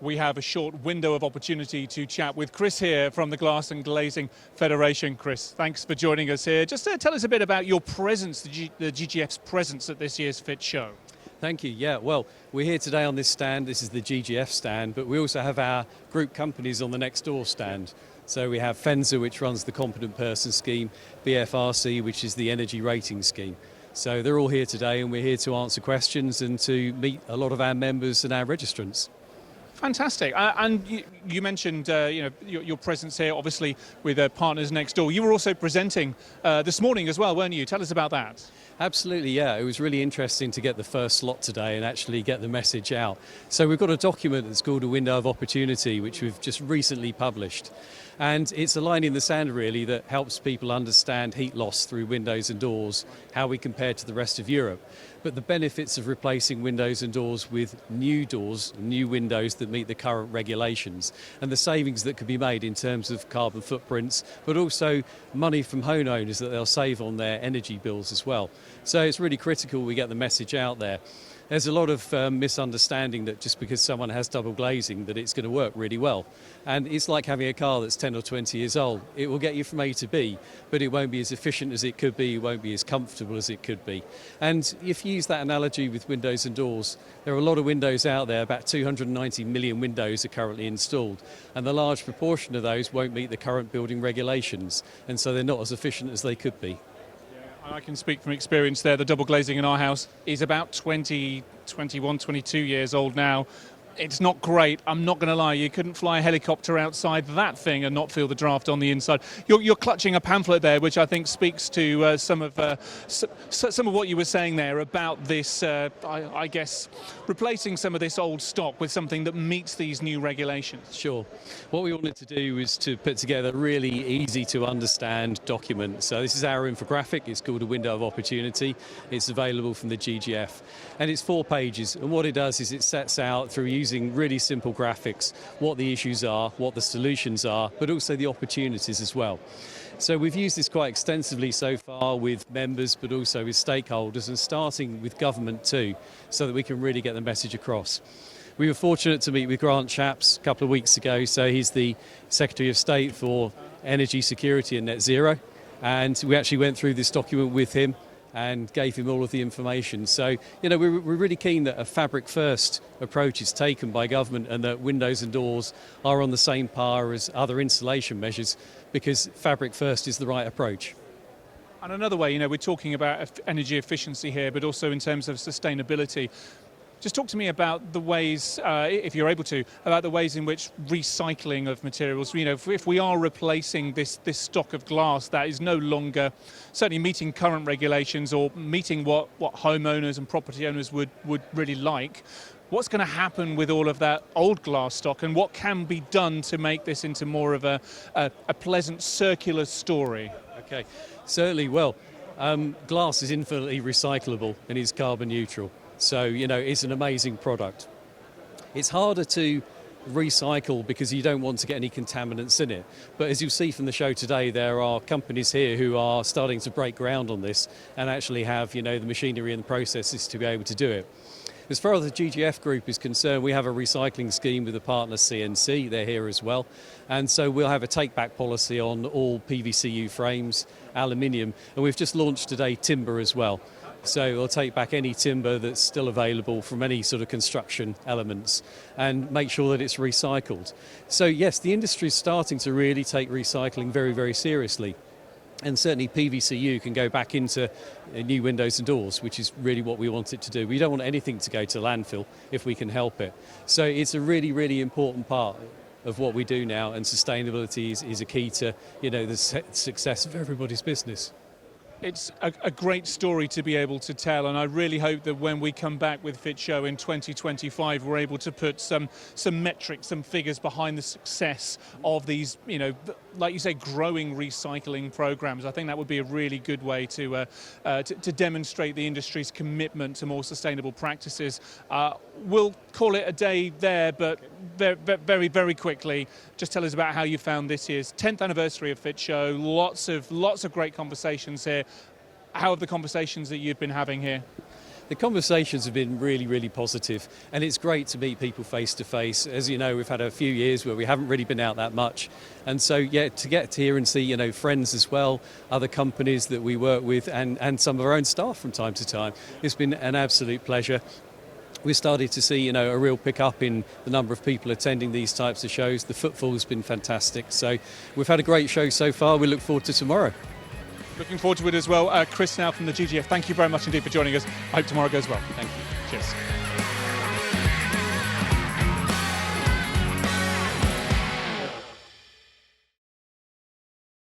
We have a short window of opportunity to chat with Chris here from the Glass and Glazing Federation. Chris, thanks for joining us here. Just tell us a bit about your presence, the GGF's presence at this year's FIT show. Thank you. Yeah, well, we're here today on this stand. This is the GGF stand, but we also have our group companies on the next door stand. So we have FENSA, which runs the Competent Person Scheme, BFRC, which is the Energy Rating Scheme. So they're all here today, and we're here to answer questions and to meet a lot of our members and our registrants. Fantastic. And you mentioned your presence here, obviously, with partners next door. You were also presenting this morning as well, weren't you? Tell us about that. Absolutely, yeah. It was really interesting to get the first slot today and actually get the message out. So we've got a document that's called A Window of Opportunity, which we've just recently published. And it's a line in the sand, really, that helps people understand heat loss through windows and doors, how we compare to the rest of Europe. But the benefits of replacing windows and doors with new doors, new windows that meet the current regulations, and the savings that could be made in terms of carbon footprints, but also money from homeowners that they'll save on their energy bills as well. So it's really critical we get the message out there. There's a lot of misunderstanding that just because someone has double glazing that it's going to work really well. And it's like having a car that's 10 or 20 years old. It will get you from A to B, but it won't be as efficient as it could be, it won't be as comfortable as it could be. And if you use that analogy with windows and doors, there are a lot of windows out there, about 290 million windows are currently installed, and the large proportion of those won't meet the current building regulations, and so they're not as efficient as they could be. I can speak from experience there. The double glazing in our house is about 20, 21, 22 years old now. It's not great, I'm not going to lie. You couldn't fly a helicopter outside that thing and not feel the draft on the inside. You're clutching a pamphlet there, which I think speaks to some of what you were saying there about this, I guess, replacing some of this old stock with something that meets these new regulations. Sure. What we wanted to do was to put together a really easy to understand document. So this is our infographic. It's called A Window of Opportunity. It's available from the GGF. And it's 4 pages. And what it does is it sets out through using really simple graphics what the issues are, what the solutions are, but also the opportunities as well. So we've used this quite extensively so far with members, but also with stakeholders, and starting with government too, so that we can really get the message across. We were fortunate to meet with Grant Shapps a couple of weeks ago. So he's the Secretary of State for Energy Security and Net Zero, and we actually went through this document with him and gave him all of the information. So, we're really keen that a fabric first approach is taken by government, and that windows and doors are on the same par as other insulation measures, because fabric first is the right approach. And another way, we're talking about energy efficiency here, but also in terms of sustainability. Just talk to me about the ways, if you're able to, about the ways in which recycling of materials, if we are replacing this stock of glass that is no longer certainly meeting current regulations or meeting what homeowners and property owners would really like, what's going to happen with all of that old glass stock, and what can be done to make this into more of a pleasant circular story? Okay, certainly. Well, glass is infinitely recyclable and is carbon neutral. So, it's an amazing product. It's harder to recycle because you don't want to get any contaminants in it. But as you'll see from the show today, there are companies here who are starting to break ground on this and actually have, the machinery and the processes to be able to do it. As far as the GGF group is concerned, we have a recycling scheme with a partner, CNC. They're here as well. And so we'll have a take-back policy on all PVCU frames, aluminium, and we've just launched today timber as well. So we'll take back any timber that's still available from any sort of construction elements and make sure that it's recycled. So yes, the industry is starting to really take recycling very, very seriously. And certainly PVCU can go back into new windows and doors, which is really what we want it to do. We don't want anything to go to landfill if we can help it. So it's a really, really important part of what we do now, and sustainability is a key to the success of everybody's business. It's a great story to be able to tell, and I really hope that when we come back with FIT Show in 2025, we're able to put some metrics, some figures behind the success of these, like you say, growing recycling programs. I think that would be a really good way to demonstrate the industry's commitment to more sustainable practices. We'll call it a day there, but very, very quickly, just tell us about how you found this year's 10th anniversary of FIT Show. Lots of great conversations here. How have the conversations that you've been having here? The conversations have been really, really positive, and it's great to meet people face to face. As you know, we've had a few years where we haven't really been out that much, and so yeah, to get here and see friends as well, other companies that we work with, and some of our own staff from time to time, it's been an absolute pleasure. We started to see a real pick up in the number of people attending these types of shows. The footfall's been fantastic, so we've had a great show so far. We look forward to tomorrow. Looking forward to it as well. Chris now from the GGF, thank you very much indeed for joining us. I hope tomorrow goes well. Thank you. Cheers.